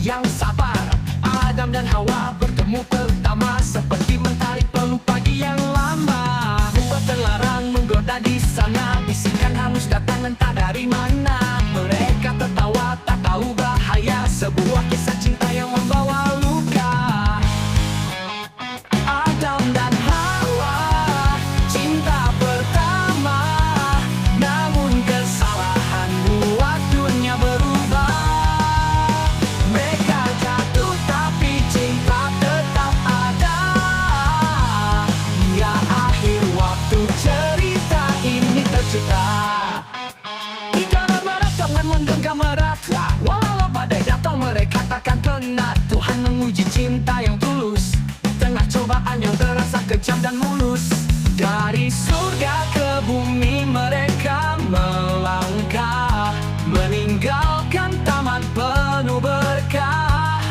yang sabar. Adam dan Hawa bertemu pertama, seperti mentari peluk pagi yang lama. Buat terlarang menggoda di sana, bisikan halus datang entah dari mana. Mereka tertawa tak tahu bahaya, sebuah kisah cinta yang membawa luka. Adam dan Hawa, cinta pertama, namun kesalahan buat dunia berubah. Mereka jatuh tapi cinta tetap ada. Hingga akhir waktu cerita ini tercipta. Ibarat mereka menggenggam erat, walau badai datang mereka takkan pernah. Tuhan menguji cinta yang tulus tengah cobaan yang terasa kejam dan mulus. Dari surga ke bumi mereka melangkah, meninggalkan taman penuh berkah.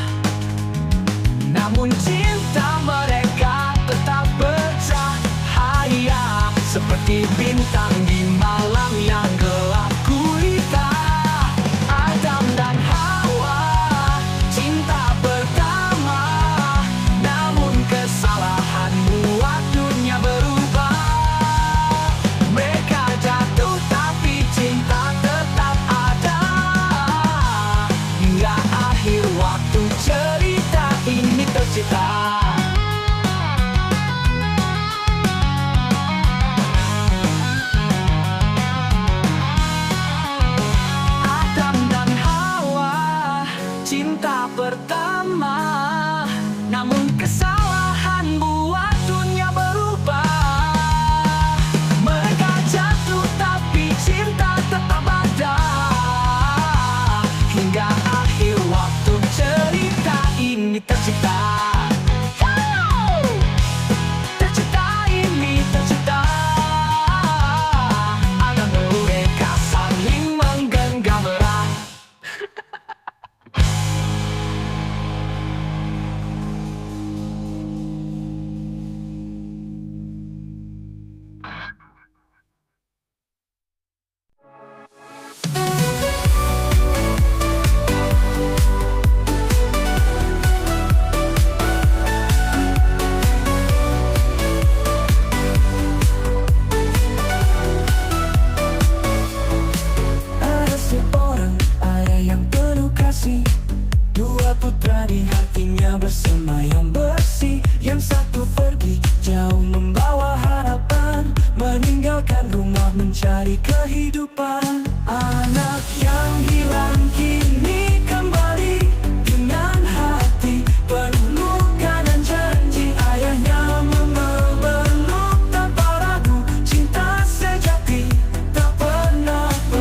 Namun cinta mereka tetap bercahaya, seperti bintang di malam yang gelap gulita. Adam dan Hawa, cinta pertama, namun kesalahan buat dunia berubah. Mereka jatuh tapi cinta tetap ada. Hingga akhir waktu cerita ini tercipta. Adam dan Hawa, cinta pertama, namun kesalahan buat dunia berubah. Mereka jatuh tapi cinta tetap ada. Hingga akhir waktu cerita ini tercipta. Tercipta ini tercipta. Agar mereka saling menggenggam erat. Ada seorang ayah yang penuh kasih, dua putra di hatinya bersemayam bersih. Yang satu pergi jauh membawa harapan, meninggalkan rumah mencari kehidupan. Anak yang hilang kini kembali dengan hati penuh luka dan janji. Ayahnya memeluk tanpa ragu, cinta sejati tak pernah berlalu.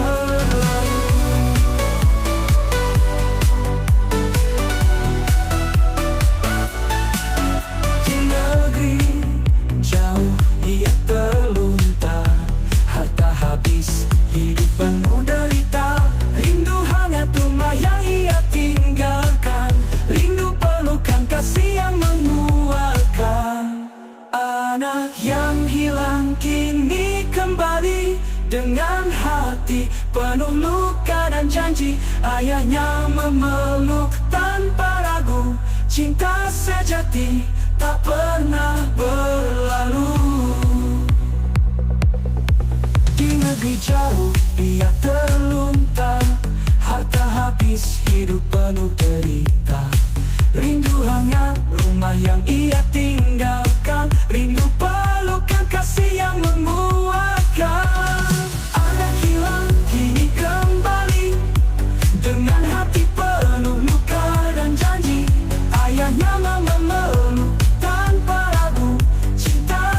Di negeri jauh ia terlunta, harta habis, hidup penuh derita. Rindu hangat rumah yang ia tinggalkan, rindu pelukan kasih yang menguatkan. Anak yang hilang kini kembali dengan hati penuh luka dan janji. Ayahnya memeluk tanpa ragu, cinta sejati tak pernah berlalu. Di negeri jauh ia terlunta, harta habis, hidup penuh derita. Rindu hangat rumah yang ia tinggalkan, rindu pelukan kasih yang menguatkan. Anak hilang kini kembali dengan hati penuh luka dan janji. Ayahnya memeluk tanpa ragu, cinta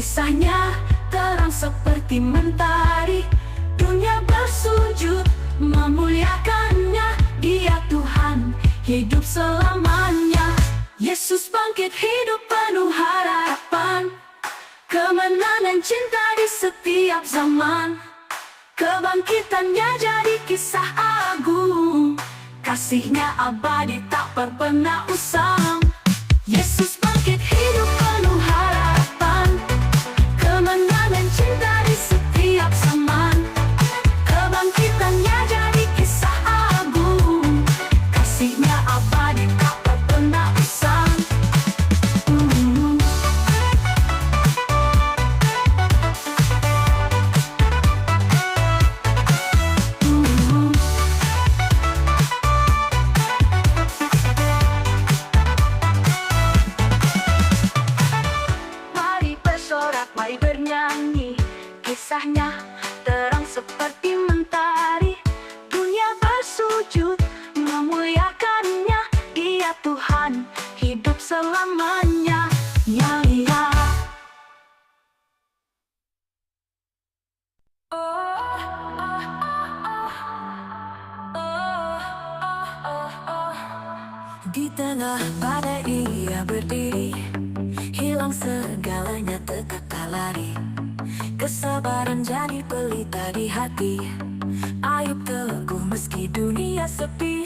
Kisahnya terang seperti mentari, dunia bersujud memuliakannya. Dia Tuhan, hidup selamanya. Yesus bangkit hidup penuh harapan, kemenangan cinta di setiap zaman. Kebangkitannya jadi kisah agung, kasihnya abadi tak pernah usang. Yesus bangkit hidup penuh harapan, kemenangan cinta di setiap zaman. Kebangkitannya jadi kisah agung, kasihnya abadi tak pernah usang. Mari bernyanyi, kisahnya terang seperti mentari, dunia bersujud memuliakannya. Dia Tuhan, hidup selamanya. Ya, ya. Di tengah badai ia berdiri, hilang segalanya tegak tak lari. Kesabaran jadi pelita di hati, Ayub teguh meski dunia sepi.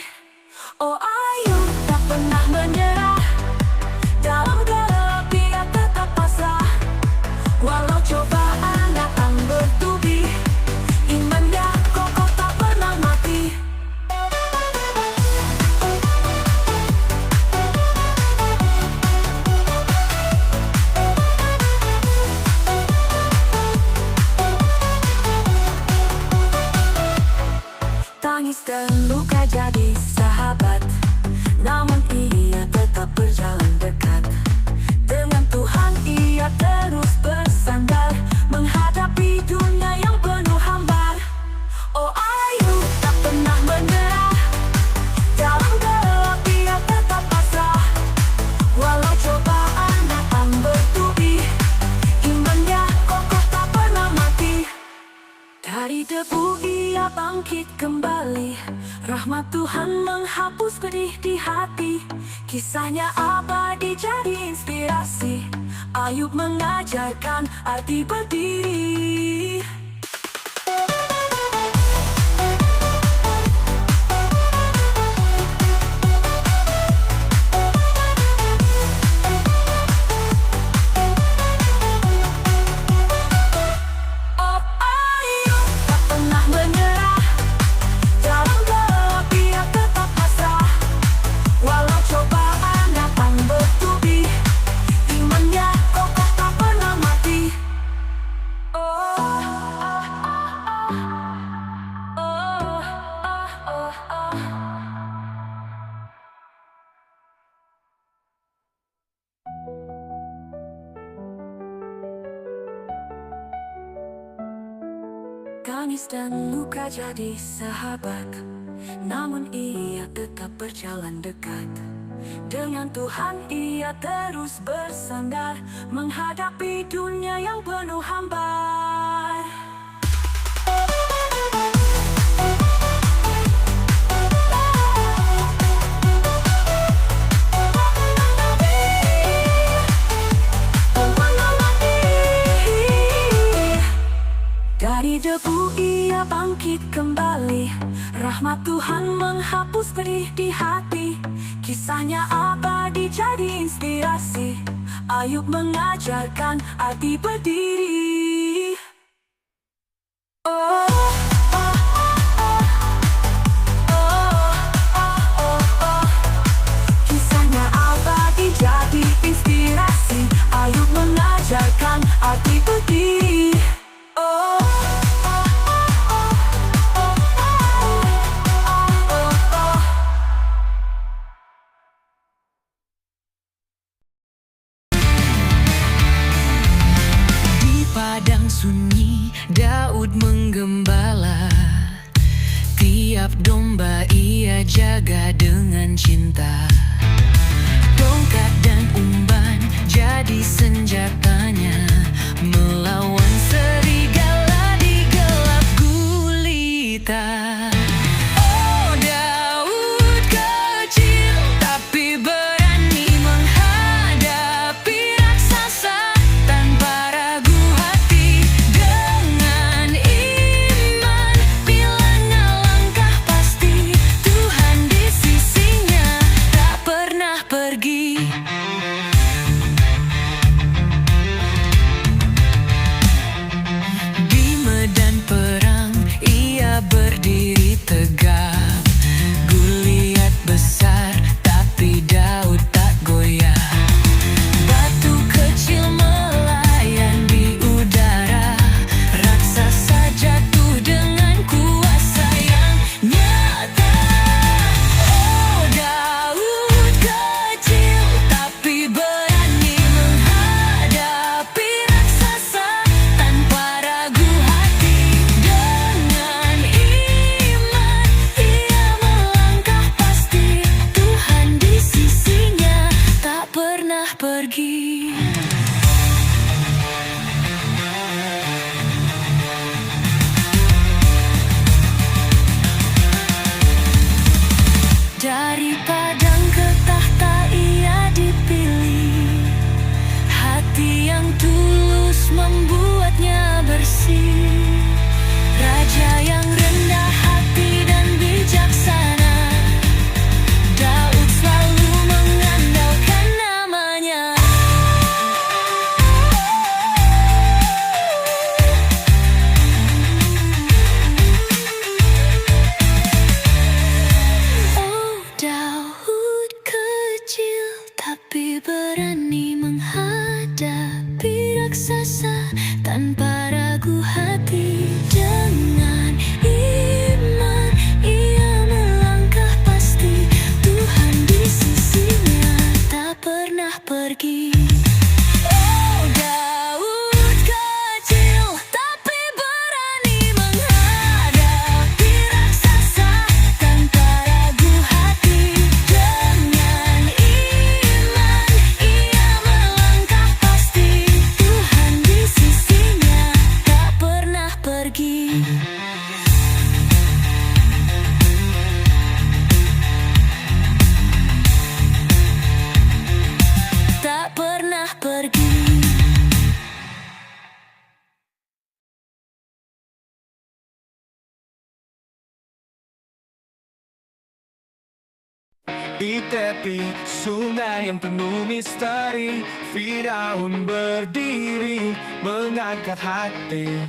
Oh Ayub tak pernah menyerah, dalam gelap dia tetap pasrah. Walau cobaan datang bertubi, imannya kokoh tak pernah mati. Tangis dan luka jadi sahabat, namun ia tetap berjalan dekat. Dengan Tuhan ia terus bersandar, menghadapi dunia yang penuh hambar. Oh Ayub tak pernah menyerah, dalam gelap ia tetap pasrah. Walau cobaan datang bertubi, imannya kokoh tak pernah mati. Dari debu ia bangkit kembali, rahmat Tuhan menghapus pedih di hati. Kisahnya abadi jadi inspirasi, Ayub mengajarkan arti berdiri. Tangis dan luka jadi sahabat, namun ia tetap berjalan dekat. Dengan Tuhan ia terus bersandar, menghadapi dunia yang penuh hambar. Dari debu ia bangkit kembali, rahmat Tuhan menghapus pedih di hati. Kisahnya abadi jadi inspirasi, Ayub mengajarkan arti berdiri. Oh, oh, oh, oh, oh, oh, oh. Kisahnya abadi jadi inspirasi, Ayub mengajarkan arti berdiri. Oh. Padang sunyi Daud menggembala, tiap domba ia jaga dengan cinta. Tongkat dan umban jadi senjatanya, hati yang tulus membuatnya bersih. Raja yang rendah hati dan bijaksana, Daud selalu mengandalkan namanya. Oh, Daud kecil tapi berani menghadapi raksasa tanpa ragu hati. Dengan iman ia melangkah pasti, Tuhan di sisinya tak pernah pergi. Oh, Daud kecil tapi berani menghadapi raksasa tanpa ragu hati. Dengan iman ia melangkah pasti, Tuhan di sisinya tak pernah pergi. Tak pernah pergi. Di tepi sungai yang penuh misteri, Firaun berdiri mengangkat hati.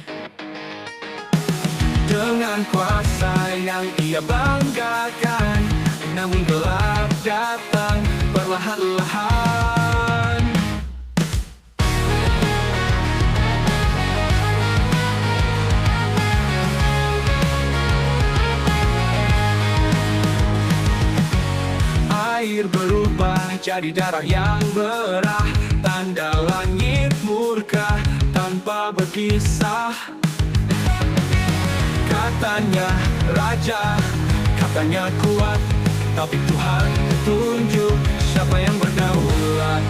Dengan kuasa yang ia banggakan, namun gelap datang perlahan-lahan. Air berubah jadi darah yang merah, tanda langit murka tanpa berkisah. Katanya raja, katanya kuat, tapi Tuhan tunjuk siapa yang berdaulat.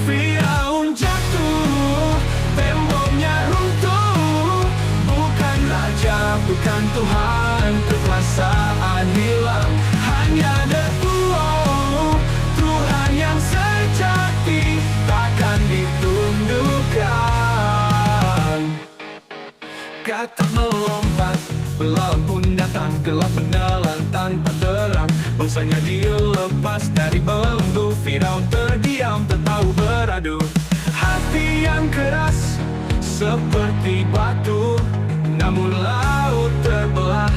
Firaun jatuh, temboknya runtuh. Bukan raja, bukan Tuhan, kekuasaan hilang. Hanya debu, Tuhan yang sejati takkan ditundukkan. Kata melompat, belalang pun datang, gelap menelan tanpa terang. Bangsanya dilepas dari belenggu, Firaun terdiam, tak tahu beradu. Hati yang keras seperti batu, namun laut terbelah,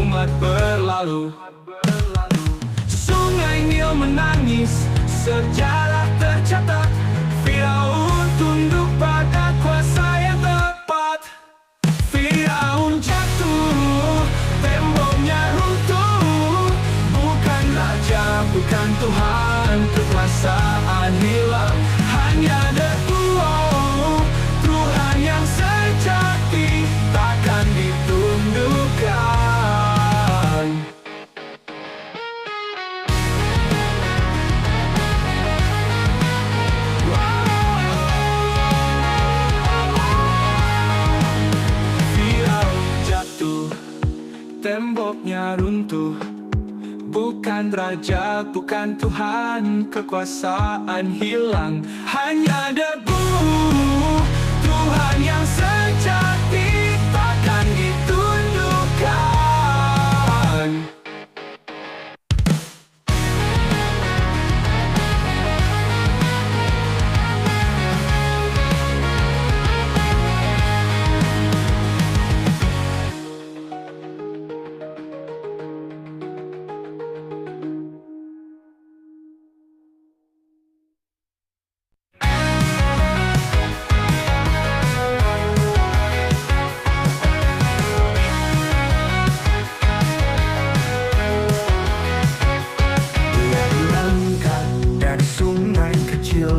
umat berlalu. Sungai Nil menangis, sejarah tercatat. Firaun tunduk pada kuasa yang tepat. Firaun jatuh, temboknya runtuh. Bukan raja, bukan Tuhan, kekuasaan hilang. Hanya debu, Tuhan yang sejati takkan ditundukkan. Firaun jatuh, temboknya runtuh. Bukan raja, bukan Tuhan, kekuasaan hilang. Hanya debu, Tuhan yang sejati takkan ditundukkan.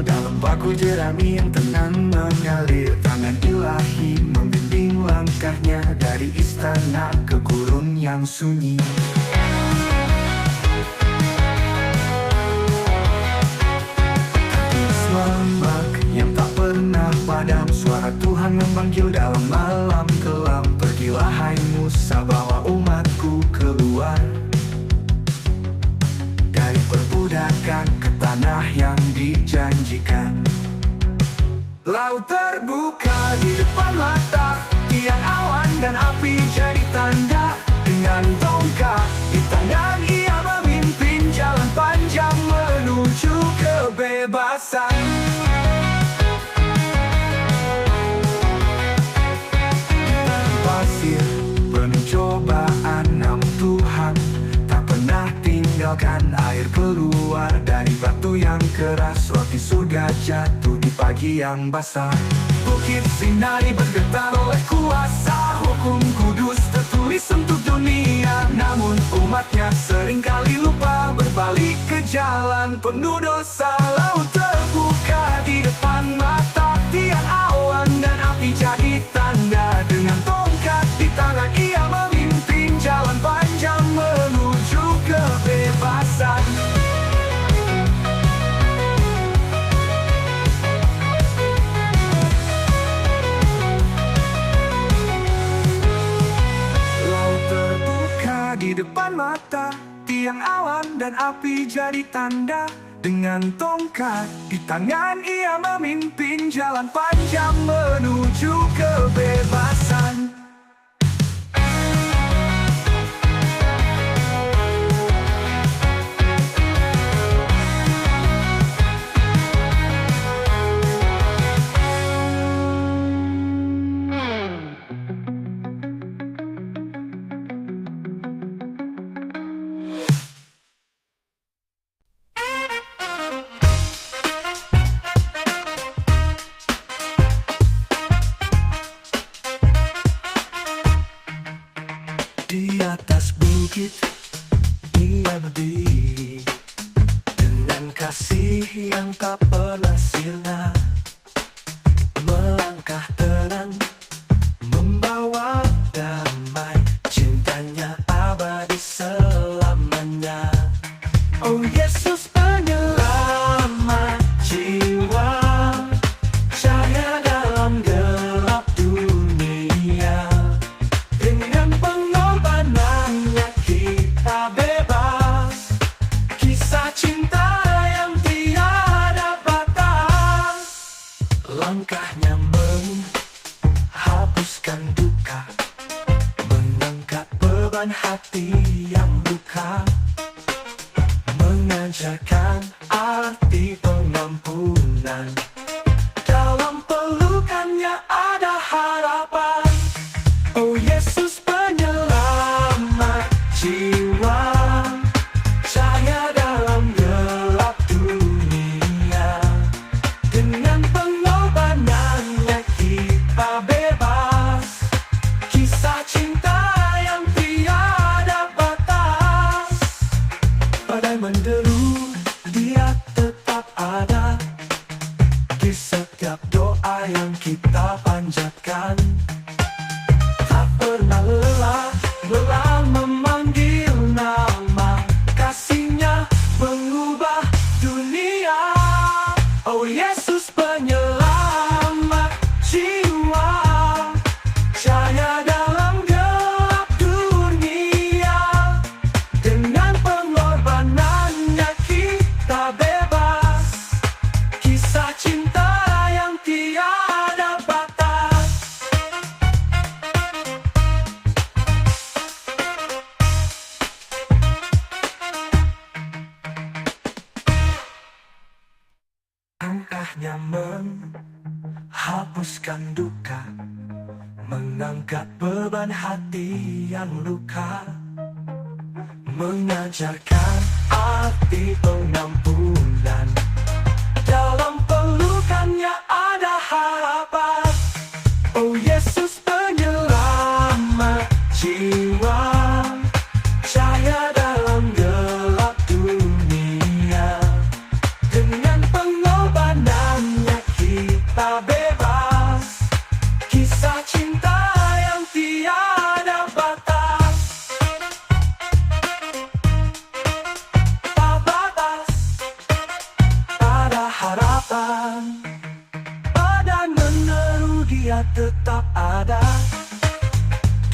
Dalam baku jerami yang tenang mengalir, tangan ilahi membimbing langkahnya dari istana ke gurun yang sunyi. Hati selamak yang tak pernah padam, suara Tuhan memanggil dalam malam kelam. Pergilah hai Musa, bawa umatku keluar dari perbudakan ke tanah yang dijanjikan. Laut terbuka di depan mata, tiang awan dan api jadi tanda. Dengan tongkat di tangan ia memimpin jalan panjang menuju kebebasan. Pasir penuh cobaan, namun Tuhan tak pernah tinggalkan. Air keluar dari batu yang keras, roti surga jatuh di pagi yang basah. Bukit Sinai bergetar oleh kuasa hukum kudus tertulis untuk dunia. Namun umatnya seringkali lupa berbalik ke jalan penuh dosa. Laut terbuka di depan mata, tiang awan dan api jadi tanda. Dengan tongkat di tangan ia memimpin jalan panjang menuju kebebasan. Laut terbuka di depan mata, tiang awan dan api jadi tanda. Dengan tongkat di tangan ia memimpin jalan panjang menuju kebebasan. Di atas bukit ia berdiri dengan kasih yang tak pernah sirna, melangkah tenang membawa damai, cintanya abadi selamanya. Oh Yesus penyelamat jiwa, cahaya dalam gelap dunia. Dengan pengorbanannya kita bebas, kisah cinta yang tiada batas. Langkahnya menghapuskan duka, mengangkat beban hati yang luka, mengajarkan arti pengampunan. Dalam pelukannya ada harapan. Oh Yesus penyelamat jiwa, cahaya dalam gelap dunia. Dengan pengorbanannya kita bebas, kisah cinta yang tiada batas. Badai menderu, dia tetap ada di setiap doa yang kita panjatkan. Tak pernah lelah memanggil nama, kasihnya mengubah dunia. Oh Yesus penyelamat jiwa, cahaya dalam gelap dunia. Dengan pengorbanannya kita bebas, kisah cinta yang tiada batas. Langkahnya menghapuskan duka, mengangkat beban hati yang luka, mengajarkan arti pengampunan. Dalam pelukannya ada harapan. Oh Yesus penyelamat jiwa, cahaya dalam gelap dunia. Dengan pengorbanannya kita bebas, kisah cinta yang tiada batas. Tak batas, ada harapan. Badai meneru, dia tetap ada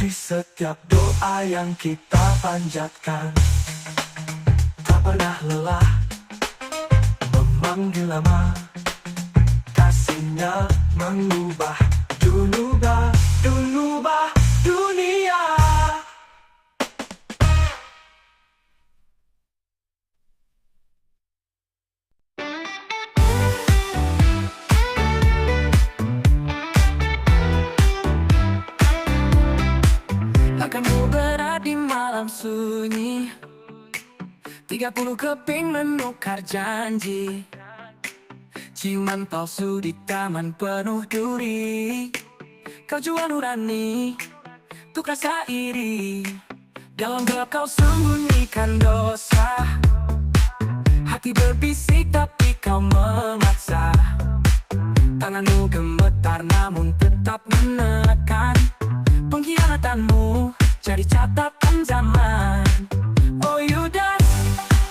di setiap doa yang kita panjatkan. Tak pernah lelah memanggil nama, kasih punya mengubah dunia, dunia. Akanmu berat di malam sunyi, 30 keping menukar janji, ciuman palsu di taman penuh duri. Kau jual nurani, tuk rasa iri. Dalam gelap kau sembunyikan dosa. Hati berbisik tapi kau memaksa. Tanganmu gemetar namun tetap menekan. Pengkhianatanmu jadi catatan zaman. Oh Yudas,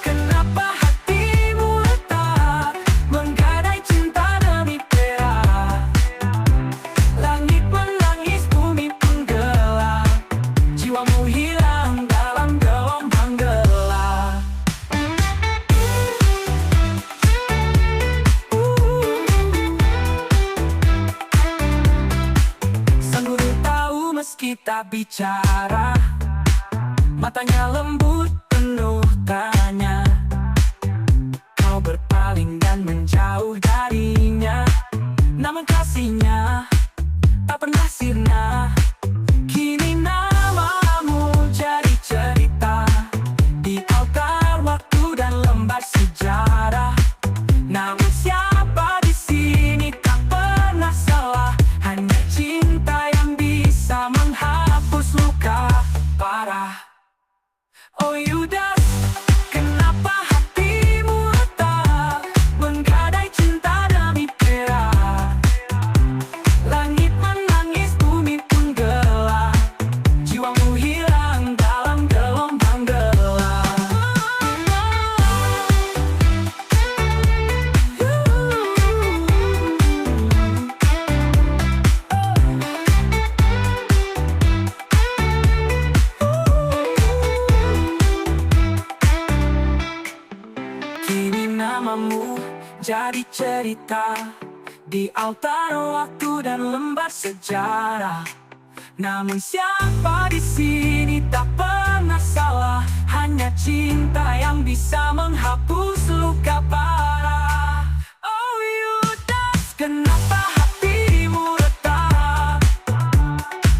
kenapa hatimu retak, menggadai cinta demi perak. Langit menangis, bumi pun gelap, jiwamu hilang dalam gelombang gelap. Sang guru tahu meski tak bicara, matanya lembut penuh tanya. Kau berpaling dan menjauh darinya, namun kasihnya tak pernah sirna. Kini namamu jadi cerita di altar waktu dan lembar sejarah. Namun siapa di sini tak pernah salah, hanya cinta yang bisa menghapus luka parah. Oh Yudas, kenapa hatimu retak, menggadai cinta demi perak. Langit menangis, bumi pun gelap, jiwamu hilang dalam gelombang gelap. Kini namamu jadi cerita di altar waktu dan lembar sejarah. Namun siapa di sini tak pernah salah, hanya cinta yang bisa menghapus luka parah. Oh Yudas, kenapa hatimu retak,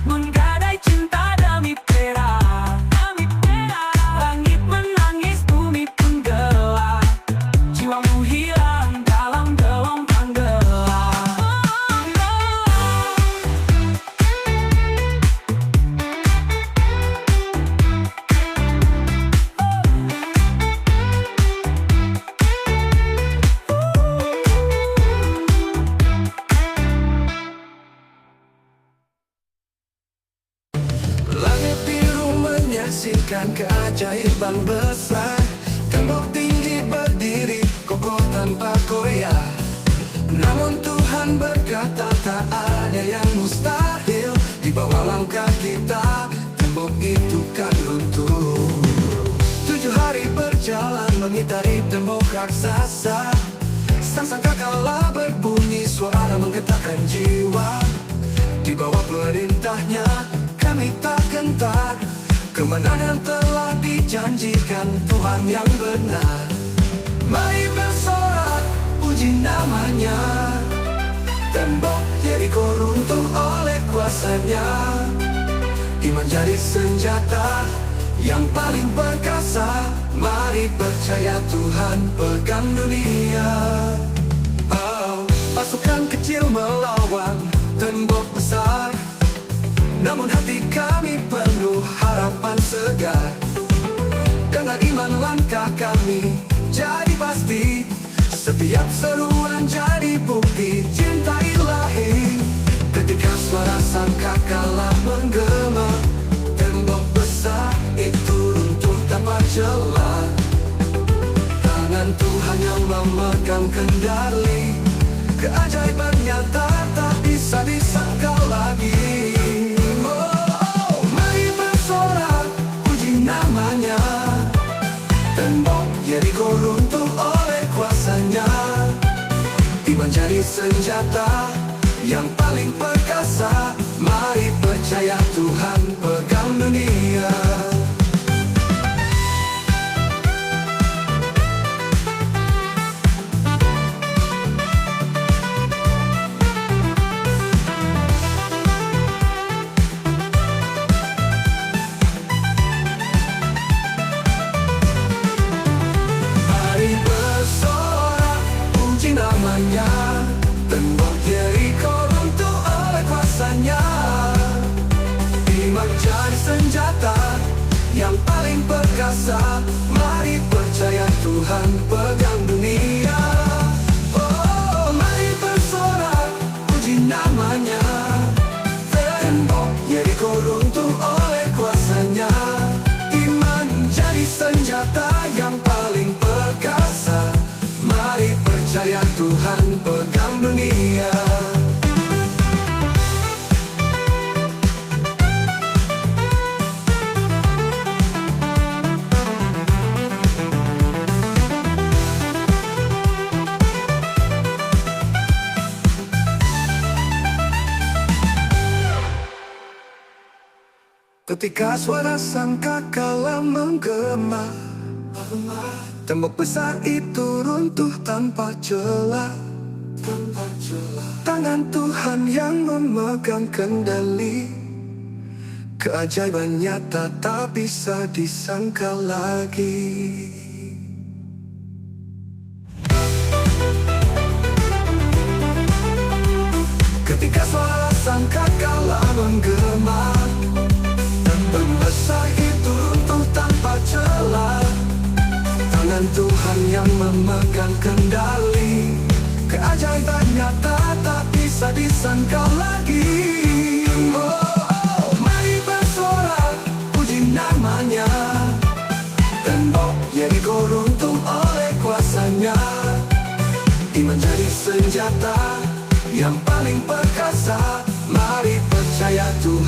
menggadai cinta demi perak. Langit menangis, bumi pun gelap, jiwamu hilang dalam gelombang gelap. Langit biru menyaksikan keajaiban besar. Tembok tinggi berdiri kokoh tanpa goyah. Namun Tuhan berkata tak ada yang mustahil. Di bawah langkah kita tembok itu kan runtuh. 7 hari berjalan mengitari tembok raksasa. Sangkakala berbunyi suara menggetarkan jiwa. Di bawah perintahnya kami tak gentar. Kemenangan telah dijanjikan Tuhan yang benar. Mari bersorak, puji namanya. Tembok Yeriko runtuh oleh kuasanya. Iman jadi senjata yang paling perkasa. Mari percaya Tuhan pegang dunia. Oh, pasukan kecil melawan tembok besar. Namun hati kami penuh harapan segar. Dengan iman langkah kami jadi pasti. Setiap seruan jadi bukti cinta ilahi. Ketika suara sangkakala menggema, tembok besar itu runtuh tanpa celah. Tangan Tuhan yang memegang kendali. Keajaiban nyata tak bisa disangka lagi. Mari bersorak, puji namanya. Tembok Yeriko runtuh oleh kuasanya. Iman jadi senjata senjata yang paling perkasa. Mari percaya Tuhan pegang dunia. Mari bersorak, puji namanya. Tembok Yeriko runtuh oleh kuasanya. Iman jadi senjata yang paling perkasa. Mari percaya Tuhan pegang dunia. Oh, mari bersorak, puji namanya. Tembok Yeriko runtuh oleh kuasanya. Iman jadi senjata yang paling perkasa. Mari percaya Tuhan pegang dunia. Ketika suara sangkakala menggema, tembok besar itu runtuh tanpa celah. Tangan Tuhan yang memegang kendali. Keajaiban nyata tak bisa disangka lagi. Ketika suara sangkakala menggema, tembok besar itu runtuh tanpa celah. Tangan Tuhan yang memegang kendali. Keajaiban nyata tak bisa disangka lagi. Oh, mari bersorak, puji namanya. Tembok Yeriko runtuh oleh kuasanya. Iman jadi senjata yang paling perkasa. Mari percaya Tuhan